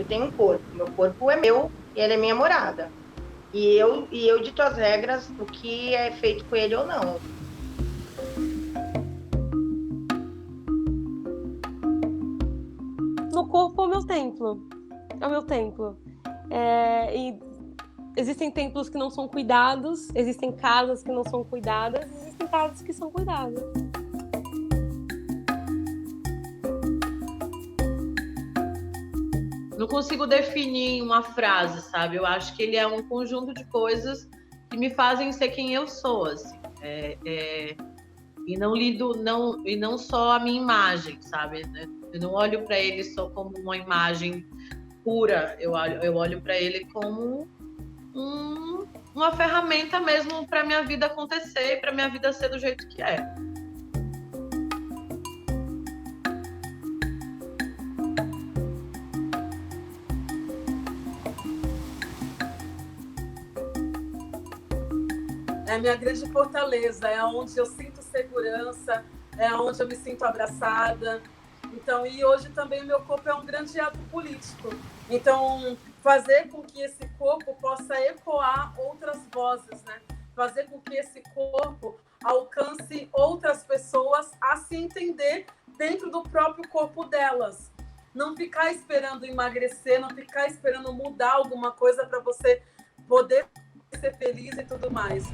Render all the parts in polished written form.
tenho um corpo, meu corpo é meu e ele é minha morada. E eu dito as regras do que é feito com ele ou não. Meu corpo é o meu templo. É o meu templo. E existem templos que não são cuidados, existem casas que não são cuidadas, existem casas que são cuidadas. Não consigo definir em uma frase, sabe? Eu acho que ele é um conjunto de coisas que me fazem ser quem eu sou, assim. E não só a minha imagem, sabe? Eu não olho para ele só como uma imagem pura. Eu olho para ele como uma ferramenta mesmo para minha vida acontecer e para minha vida ser do jeito que é. É a minha grande fortaleza, é onde eu sinto segurança, é onde eu me sinto abraçada. Então, e hoje também o meu corpo é um grande ato político. Então, fazer com que esse corpo possa ecoar outras vozes, né? Fazer com que esse corpo alcance outras pessoas a se entender dentro do próprio corpo delas. Não ficar esperando emagrecer, não ficar esperando mudar alguma coisa para você poder ser feliz e tudo mais.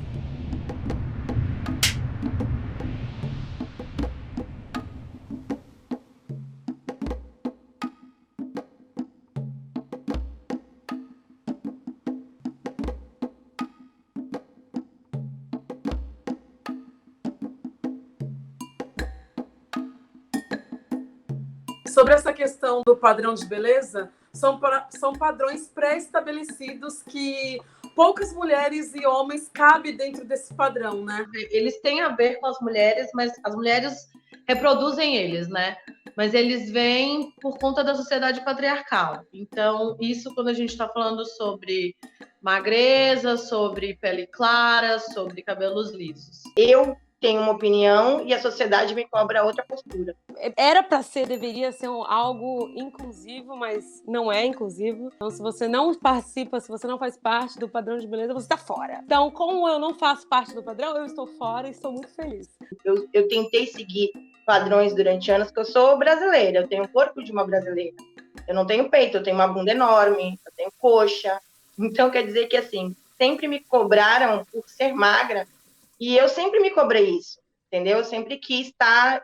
Sobre essa questão do padrão de beleza, são padrões pré-estabelecidos que poucas mulheres e homens cabem dentro desse padrão, né? Eles têm a ver com as mulheres, mas as mulheres reproduzem eles, né? Mas eles vêm por conta da sociedade patriarcal. Então, isso quando a gente está falando sobre magreza, sobre pele clara, sobre cabelos lisos. Eu tenho uma opinião e a sociedade me cobra outra postura. Era para ser, deveria ser algo inclusivo, mas não é inclusivo. Então, se você não participa, se você não faz parte do padrão de beleza, você está fora. Então, como eu não faço parte do padrão, eu estou fora e estou muito feliz. Eu tentei seguir padrões durante anos, porque eu sou brasileira, eu tenho o corpo de uma brasileira. Eu não tenho peito, eu tenho uma bunda enorme, eu tenho coxa. Então, quer dizer que, assim, sempre me cobraram por ser magra, e eu sempre me cobrei isso, entendeu? Eu sempre quis estar,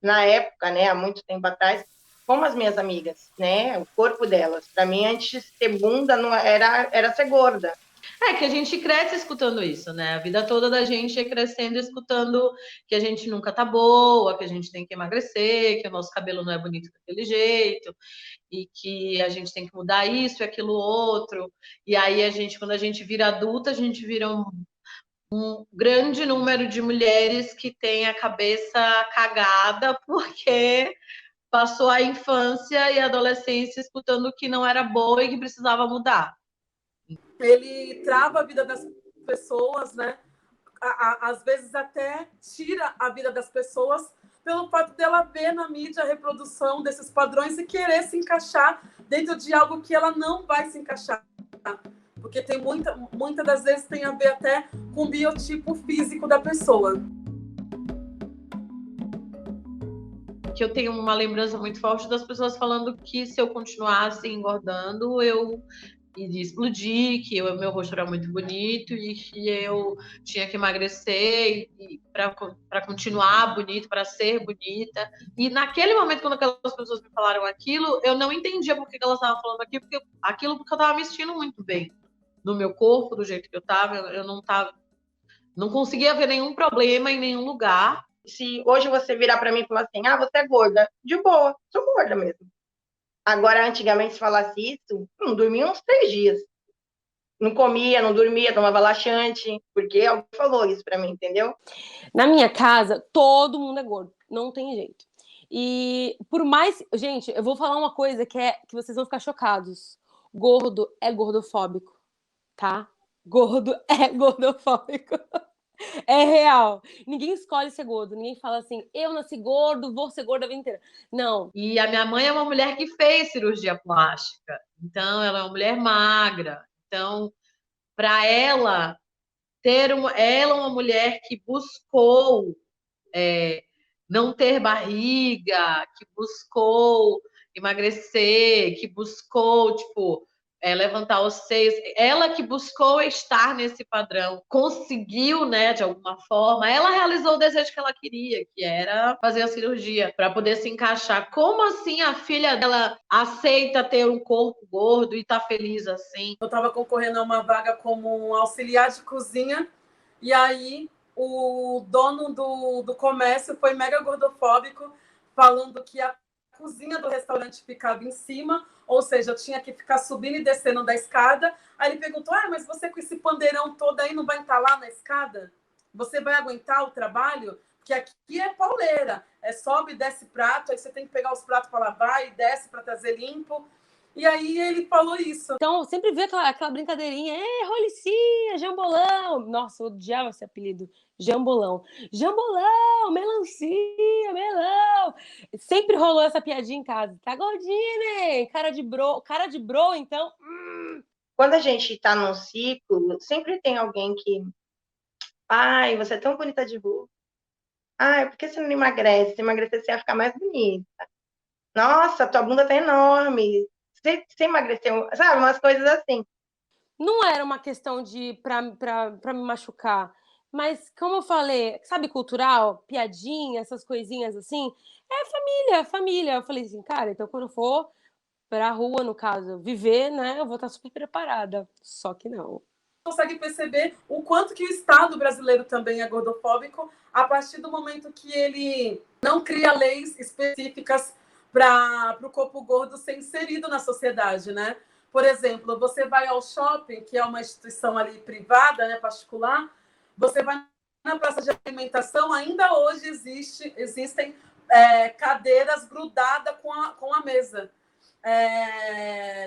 na época, né, há muito tempo atrás, como as minhas amigas, né, o corpo delas. Para mim, antes de ter bunda, não era ser gorda. É que a gente cresce escutando isso, né? A vida toda da gente é crescendo escutando que a gente nunca tá boa, que a gente tem que emagrecer, que o nosso cabelo não é bonito daquele jeito, e que a gente tem que mudar isso e aquilo outro. E aí quando a gente vira adulta, a gente vira um grande número de mulheres que tem a cabeça cagada porque passou a infância e a adolescência escutando que não era boa e que precisava mudar. Ele trava a vida das pessoas, né? Às vezes até tira a vida das pessoas pelo fato dela ver na mídia a reprodução desses padrões e querer se encaixar dentro de algo que ela não vai se encaixar. Porque tem muitas das vezes tem a ver até com o biotipo físico da pessoa. Que eu tenho uma lembrança muito forte das pessoas falando que se eu continuasse engordando, eu iria explodir, que meu rosto era muito bonito e que eu tinha que emagrecer para continuar bonito, para ser bonita. E naquele momento, quando aquelas pessoas me falaram aquilo, eu não entendia por que elas estavam falando aquilo, porque eu estava me sentindo muito bem no meu corpo, do jeito que eu estava. Eu não conseguia ver nenhum problema em nenhum lugar. Se hoje você virar para mim e falar assim, você é gorda, de boa, sou gorda mesmo. Agora, antigamente, se falasse isso, não dormia uns 3 dias. Não comia, não dormia, tomava laxante, porque alguém falou isso para mim, entendeu? Na minha casa, todo mundo é gordo, não tem jeito. E por mais... Gente, eu vou falar uma coisa que vocês vão ficar chocados. Gordo é gordofóbico, tá? Gordo é gordofóbico. É real. Ninguém escolhe ser gordo. Ninguém fala assim, eu nasci gordo, vou ser gorda a vida inteira. Não. E a minha mãe é uma mulher que fez cirurgia plástica. Então, ela é uma mulher magra. Então, para ela, ela é uma mulher que buscou não ter barriga, que buscou emagrecer, que buscou, tipo, levantar os seios. Ela que buscou estar nesse padrão, conseguiu, né, de alguma forma. Ela realizou o desejo que ela queria, que era fazer a cirurgia para poder se encaixar. Como assim a filha dela aceita ter um corpo gordo e tá feliz assim? Eu estava concorrendo a uma vaga como um auxiliar de cozinha, e aí o dono do comércio foi mega gordofóbico, falando que a cozinha do restaurante ficava em cima, ou seja, eu tinha que ficar subindo e descendo da escada. Aí ele perguntou, mas você com esse pandeirão todo aí não vai entalar na escada? Você vai aguentar o trabalho? Porque aqui é pauleira, sobe e desce prato, aí você tem que pegar os pratos para lavar e desce para trazer limpo. E aí ele falou isso. Então, sempre vê aquela brincadeirinha, rolicinha, jambolão. Nossa, eu odiava esse apelido, jambolão. Jambolão, melancia, melão. Sempre rolou essa piadinha em casa. Tá gordinha, né? Cara de bro, então. Quando a gente tá num ciclo, sempre tem alguém que... Ai, você é tão bonita de rua. Ai, por que você não emagrece? Se emagrecer, você ia ficar mais bonita. Nossa, tua bunda tá enorme. Você emagreceu, sabe? Umas coisas assim. Não era uma questão de pra me machucar, mas como eu falei, sabe, cultural, piadinha, essas coisinhas assim, família. Eu falei assim, cara, então quando eu for pra rua, no caso, viver, né, eu vou estar super preparada. Só que não. Consegue perceber o quanto que o Estado brasileiro também é gordofóbico a partir do momento que ele não cria leis específicas para o corpo gordo ser inserido na sociedade, né? Por exemplo, você vai ao shopping, que é uma instituição ali privada, né, particular, você vai na praça de alimentação, ainda hoje existem cadeiras grudadas com a mesa.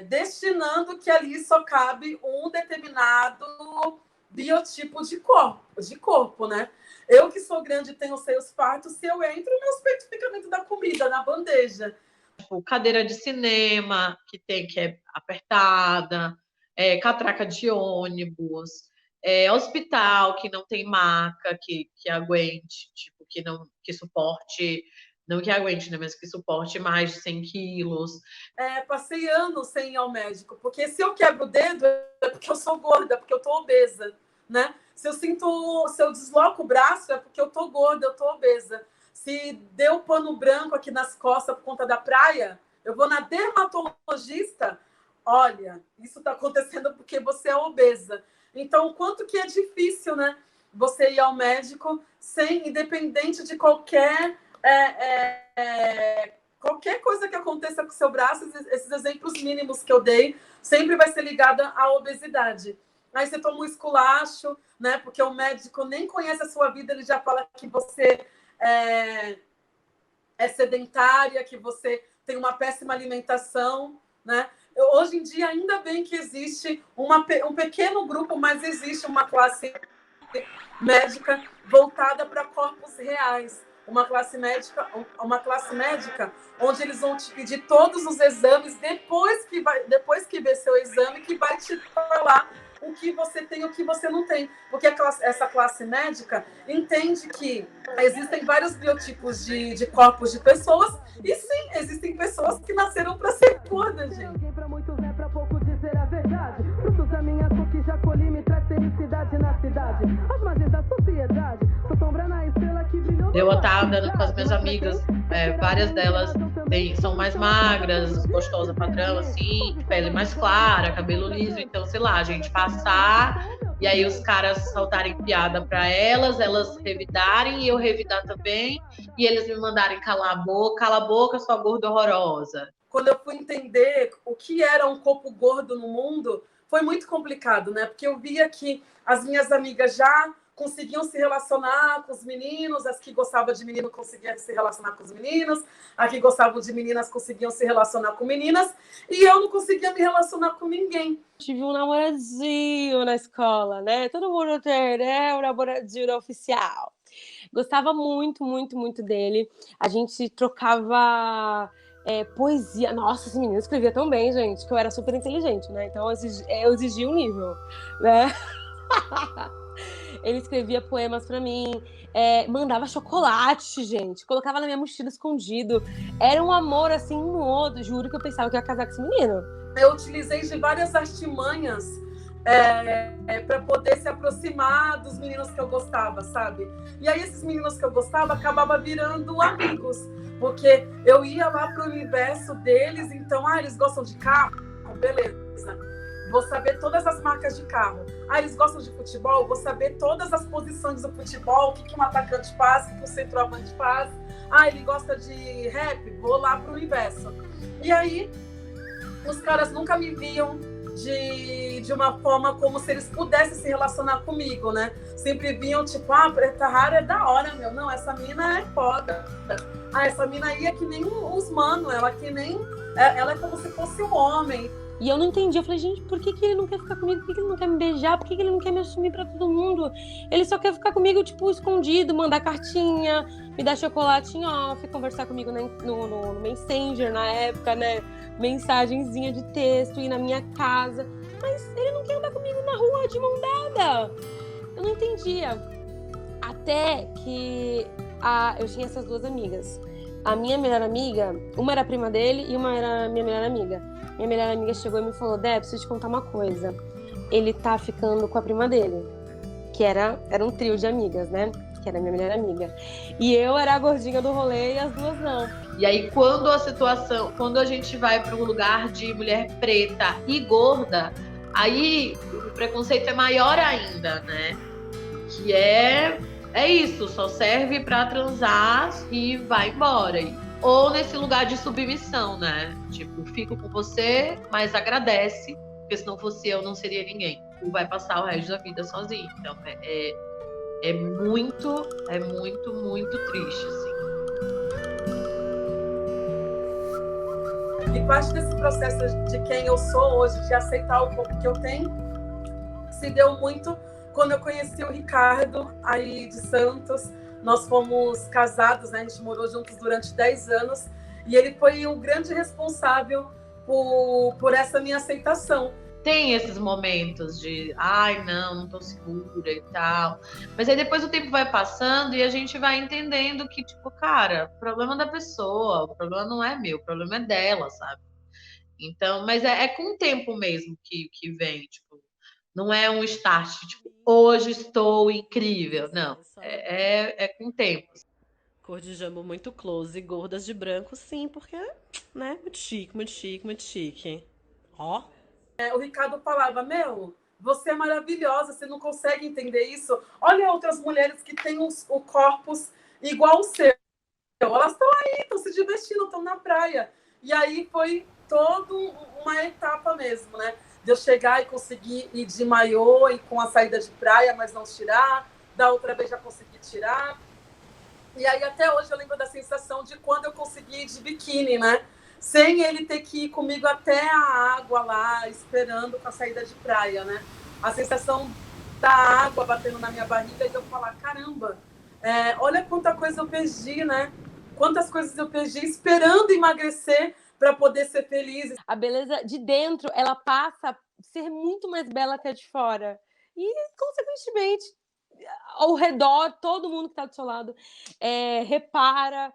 Destinando que ali só cabe um determinado biotipo de corpo, né? Eu que sou grande e tenho seios fartos, se eu entro, meus peitos ficam dentro da comida, na bandeja. Tipo, cadeira de cinema, que é apertada, catraca de ônibus, hospital que não tem maca, que aguente, tipo, que suporte... Não que aguente, né? Mas que suporte mais de 100 quilos. Passei anos sem ir ao médico, porque se eu quebro o dedo é porque eu sou gorda, porque eu tô obesa, né? Se eu desloco o braço é porque eu tô gorda, eu tô obesa. Se deu pano branco aqui nas costas por conta da praia, eu vou na dermatologista, olha, isso tá acontecendo porque você é obesa. Então, o quanto que é difícil, né? Você ir ao médico independente de qualquer coisa que aconteça com o seu braço, esses exemplos mínimos que eu dei, sempre vai ser ligada à obesidade. Aí você toma um esculacho, né? Porque o médico nem conhece a sua vida, ele já fala que você é sedentária, que você tem uma péssima alimentação, né? Hoje em dia, ainda bem que existe um pequeno grupo, mas existe uma classe médica voltada para corpos reais. Uma classe médica onde eles vão te pedir todos os exames depois que ver seu exame, que vai te falar o que você tem e o que você não tem. Porque essa classe médica entende que existem vários biotipos de corpos de pessoas e sim, existem pessoas que nasceram para ser gordas, gente. Para muitos é para pouco dizer a verdade. Frutos da minha cor que já colhi me traz felicidade na cidade. As margens da sociedade, sou sombra na estrela que brilhou. Eu estava andando com as minhas amigas, várias delas são mais magras, gostosa padrão, assim, pele mais clara, cabelo liso, então, sei lá, a gente passar e aí os caras soltarem piada para elas revidarem e eu revidar também, e eles me mandarem cala a boca, sua gorda horrorosa. Quando eu fui entender o que era um corpo gordo no mundo, foi muito complicado, né? Porque eu via que as minhas amigas já conseguiam se relacionar com os meninos, as que gostavam de menino conseguiam se relacionar com os meninos, as que gostavam de meninas conseguiam se relacionar com meninas, e eu não conseguia me relacionar com ninguém. Tive um namoradinho na escola, né? Todo mundo tem, né? Um namoradinho oficial. Gostava muito, muito, muito dele. A gente trocava poesia. Nossa, esse menino escrevia tão bem, gente, que eu era super inteligente, né? Então eu exigia um nível, né? Ele escrevia poemas pra mim, mandava chocolate, gente, colocava na minha mochila escondido. Era um amor, assim, um no outro. Juro que eu pensava que ia casar com esse menino. Eu utilizei de várias artimanhas para poder se aproximar dos meninos que eu gostava, sabe? E aí esses meninos que eu gostava acabavam virando amigos, porque eu ia lá pro universo deles, então, eles gostam de carro? Beleza. Vou saber todas as marcas de carro. Eles gostam de futebol? Vou saber todas as posições do futebol, o que um atacante faz, o que um centroavante faz. Ele gosta de rap? Vou lá pro universo. E aí, os caras nunca me viam de uma forma como se eles pudessem se relacionar comigo, né? Sempre viam, tipo, Preta Rara é da hora, meu. Não, essa mina é foda. Essa mina aí é que nem os mano, ela é como se fosse um homem. E eu não entendi. Eu falei, gente, por que ele não quer ficar comigo? Por que ele não quer me beijar? Por que ele não quer me assumir pra todo mundo? Ele só quer ficar comigo, tipo, escondido, mandar cartinha, me dar chocolate em off, conversar comigo no Messenger na época, né? Mensagenzinha de texto, ir na minha casa. Mas ele não quer andar comigo na rua de mão dada. Eu não entendia. Até que eu tinha essas duas amigas. A minha melhor amiga, uma era prima dele e uma era minha melhor amiga. Minha melhor amiga chegou e me falou, Dé, preciso te contar uma coisa. Ele tá ficando com a prima dele, que era um trio de amigas, né? Que era minha melhor amiga. E eu era a gordinha do rolê e as duas não. E aí, quando a gente vai para um lugar de mulher preta e gorda, aí o preconceito é maior ainda, né? Que é isso, só serve para transar e vai embora. Ou nesse lugar de submissão, né? Tipo, fico com você, mas agradece, porque se não fosse eu, não seria ninguém. Tu vai passar o resto da vida sozinho. Então, é muito, muito triste, assim. E parte desse processo de quem eu sou hoje, de aceitar o corpo que eu tenho, se deu muito quando eu conheci o Ricardo, aí de Santos. Nós fomos casados, né? A gente morou juntos durante 10 anos. E ele foi o grande responsável por essa minha aceitação. Tem esses momentos de, não tô segura e tal. Mas aí depois o tempo vai passando e a gente vai entendendo que, tipo, cara, o problema é da pessoa, o problema não é meu, o problema é dela, sabe? Então, mas é com o tempo mesmo que vem, tipo, não é um start, tipo, hoje estou incrível. Não, é com o tempo. Cor de jambo muito close, gordas de branco, sim, porque, né, muito chique, muito chique, muito chique. Ó. O Ricardo falava, você é maravilhosa, você não consegue entender isso? Olha outras mulheres que têm o corpos igual o seu. Elas estão aí, estão se divertindo, estão na praia. E aí foi toda uma etapa mesmo, né? De eu chegar e conseguir ir de maiô e com a saída de praia, mas não tirar. Da outra vez já consegui tirar. E aí até hoje eu lembro da sensação de quando eu consegui ir de biquíni, né? Sem ele ter que ir comigo até a água lá, esperando com a saída de praia, né? A sensação da água batendo na minha barriga e eu falar, caramba, olha quanta coisa eu perdi, né? Quantas coisas eu perdi esperando emagrecer para poder ser feliz. A beleza de dentro, ela passa a ser muito mais bela que a de fora. E, consequentemente, ao redor, todo mundo que está do seu lado repara.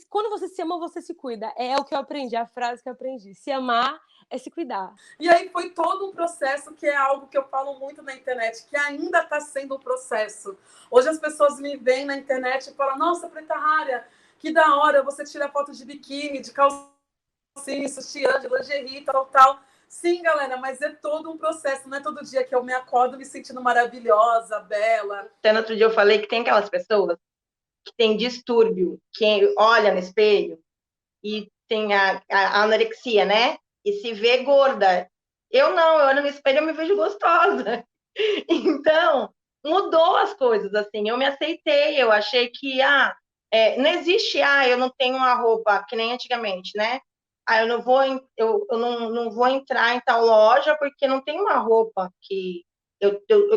Quando você se ama, você se cuida. É o que eu aprendi, a frase que eu aprendi. Se amar é se cuidar. E aí foi todo um processo, que é algo que eu falo muito na internet, que ainda está sendo um processo. Hoje as pessoas me veem na internet e falam, nossa, Preta Rara, que da hora, você tira foto de biquíni, de calcinha, sutiã, de lingerie, tal. Sim, galera, mas é todo um processo. Não é todo dia que eu me acordo me sentindo maravilhosa, bela. Até no outro dia eu falei que tem aquelas pessoas que tem distúrbio, que olha no espelho e tem a anorexia, né? E se vê gorda. Eu não, eu olho no espelho e me vejo gostosa. Então, mudou as coisas, assim. Eu me aceitei, eu achei que, não existe, eu não tenho uma roupa que nem antigamente, né? Eu não vou, não vou entrar em tal loja porque não tem uma roupa que,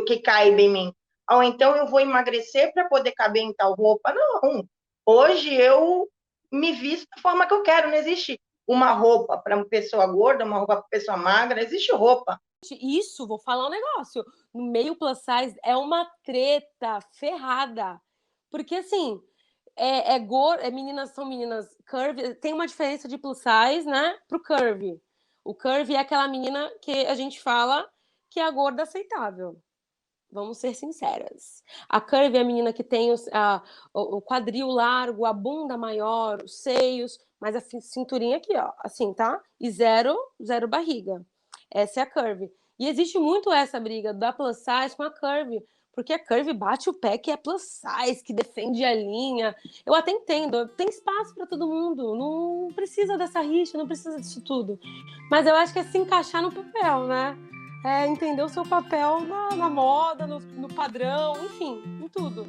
que caiba em mim. Ou então eu vou emagrecer para poder caber em tal roupa. Não. Hoje eu me visto da forma que eu quero. Não existe uma roupa para uma pessoa gorda, uma roupa para pessoa magra. Existe roupa. Isso, vou falar um negócio. No meio plus size é uma treta ferrada. Porque, assim, meninas são meninas curvy. Tem uma diferença de plus size, né, pro curvy. O curvy é aquela menina que a gente fala que é a gorda aceitável. Vamos ser sinceras. A curvy é a menina que tem o quadril largo, a bunda maior, os seios, mas a cinturinha aqui, ó, assim, tá? E zero barriga. Essa é a curvy. E existe muito essa briga da plus size com a curvy, porque a curvy bate o pé que é plus size, que defende a linha. Eu até entendo, tem espaço para todo mundo, não precisa dessa rixa, não precisa disso tudo. Mas eu acho que é se encaixar no papel, né? Entender o seu papel na moda, no padrão, enfim, em tudo.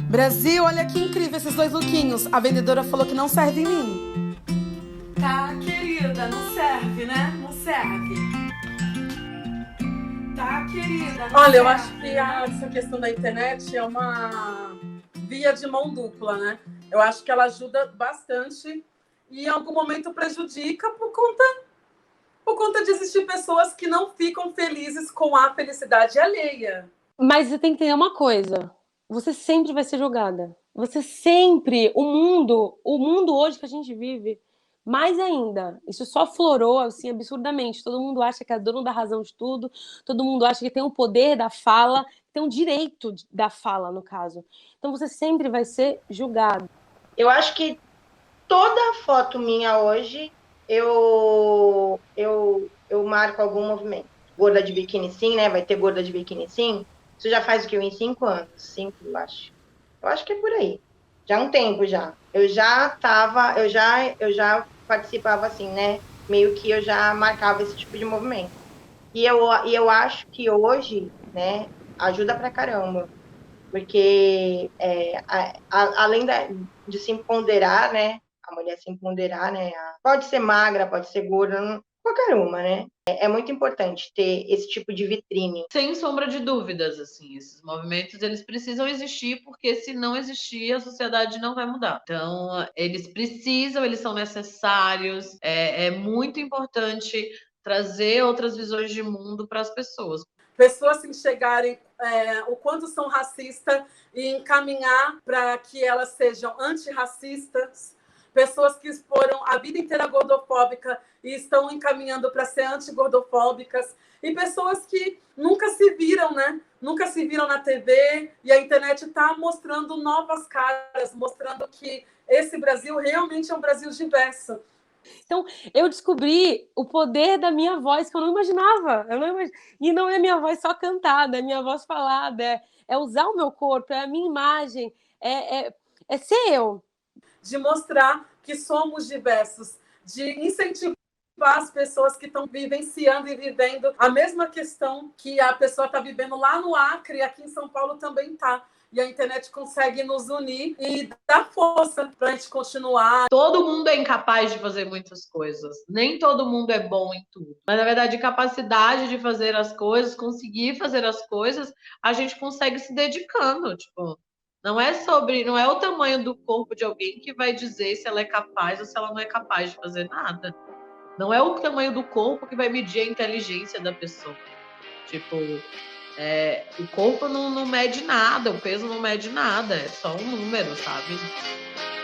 Brasil, olha que incrível esses 2 lookinhos. A vendedora falou que não serve em mim. Tá, querida, não serve, né? Não serve. Tá, querida, não Olha, serve. eu acho que essa questão da internet é uma via de mão dupla, né? Eu acho que ela ajuda bastante e em algum momento prejudica por conta de existir pessoas que não ficam felizes com a felicidade alheia. Mas você tem que entender uma coisa. Você sempre vai ser julgada. Você sempre... O mundo hoje que a gente vive, mais ainda, isso só florou assim absurdamente. Todo mundo acha que é dono da razão de tudo, todo mundo acha que tem o poder da fala, tem o direito da fala, no caso. Então você sempre vai ser julgado. Eu acho que toda foto minha hoje, eu marco algum movimento. Gorda de biquíni sim, né? Vai ter gorda de biquíni sim. Isso já faz o quê? Em 5 anos? 5, eu acho. Eu acho que é por aí. Já há um tempo já. Eu já participava assim, né? Meio que eu já marcava esse tipo de movimento. E eu acho que hoje, né, ajuda pra caramba. Porque além de se empoderar, né? A mulher se empoderar, né? Pode ser magra, pode ser gorda, qualquer uma, né? É muito importante ter esse tipo de vitrine. Sem sombra de dúvidas, assim, esses movimentos, eles precisam existir, porque se não existir, a sociedade não vai mudar. Então, eles são necessários, é muito importante trazer outras visões de mundo para as pessoas. Pessoas se enxergarem o quanto são racistas e encaminhar para que elas sejam antirracistas. Pessoas que foram a vida inteira gordofóbica e estão encaminhando para ser antigordofóbicas. E pessoas que nunca se viram, né? Nunca se viram na TV. E a internet está mostrando novas caras, mostrando que esse Brasil realmente é um Brasil diverso. Então, eu descobri o poder da minha voz, que eu não imaginava. E não é minha voz só cantada, é minha voz falada, é usar o meu corpo, é a minha imagem, é ser eu. De mostrar que somos diversos, de incentivar as pessoas que estão vivenciando e vivendo a mesma questão que a pessoa está vivendo lá no Acre, e aqui em São Paulo também está. E a internet consegue nos unir e dar força para a gente continuar. Todo mundo é incapaz de fazer muitas coisas. Nem todo mundo é bom em tudo. Mas, na verdade, capacidade de fazer as coisas, conseguir fazer as coisas, a gente consegue se dedicando. Tipo, não é o tamanho do corpo de alguém que vai dizer se ela é capaz ou se ela não é capaz de fazer nada. Não é o tamanho do corpo que vai medir a inteligência da pessoa. Tipo... o corpo não mede nada, o peso não mede nada, é só um número, sabe?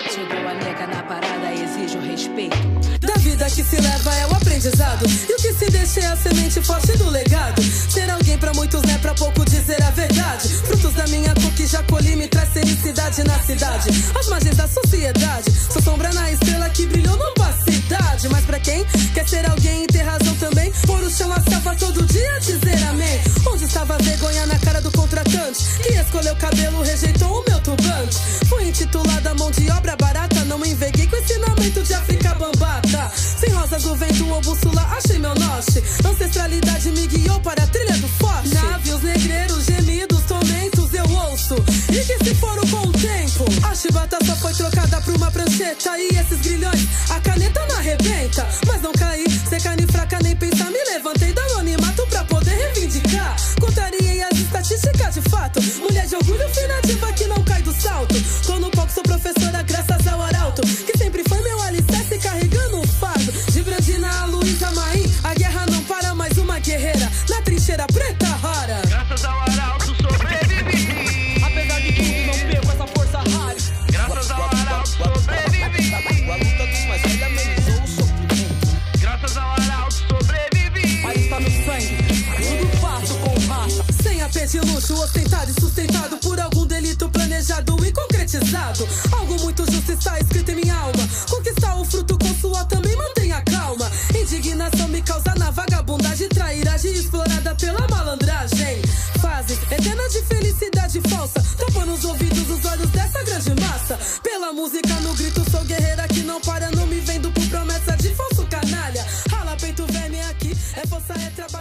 Chegou a nega na parada, exige o respeito. Da vida que se leva é o aprendizado, e o que se deixa é a semente forte do legado. Ser alguém pra muitos não é pra pouco dizer a verdade. Frutos da minha cor que já colhi me traz felicidade na cidade. As margens da sociedade, sou sombra na estrela que brilhou numa cidade. Mas pra quem quer ser alguém e ter razão também, pôr o chão a selva todo dia dizer amém. Onde estava a vergonha na cara do contratante, que escolheu cabelo, rejeitou o meu turbante. Fui intitulada mão de obra barata, não me enveguei com ensinamento de África Bambata. Sem rosas do do vento ou bússola, achei meu norte. Ancestralidade me guiou para a trilha do forte. Navios negreiros, gemidos, tormentos eu ouço. E que se foram com o tempo. A chibata só foi trocada por uma prancheta. E esses grilhões, a caneta não arrebenta. Mas não caí, ser carne fraca nem pensar. Me levantei do anonimato pra poder reivindicar. Contrariei as estatísticas de fato. Mulher de orgulho, fina diva que não cai do salto. Tô no palco, sou professora graças ao Arauto, que sempre foi meu alicerce carregando um fardo. De Brandina a Luísa Maim, a guerra não para, mais uma guerreira na trincheira preta rara. Graças ao Arauto sobrevivi. Apesar de tudo não perco essa força rara. Graças ao Arauto sobrevivi. A luta dos mais velhos amenizou o sofrimento. Graças ao Arauto sobrevivi. Aí está no sangue, tudo faço com raça. Sem apê de luxo, ostentado e sustentado por algum delito planejado e concretizado. Algo muito justo está escrito em minha alma. Conquistar o fruto com suor também mantenha calma. Indignação me causa na vagabundagem, trairagem explorada pela malandragem. Fases eternas de felicidade falsa, tapando os ouvidos, os olhos dessa grande massa. Pela música no grito, sou guerreira que não para, não me vendo por promessa de falso canalha. Rala peito, verme aqui, é força, é trabalho.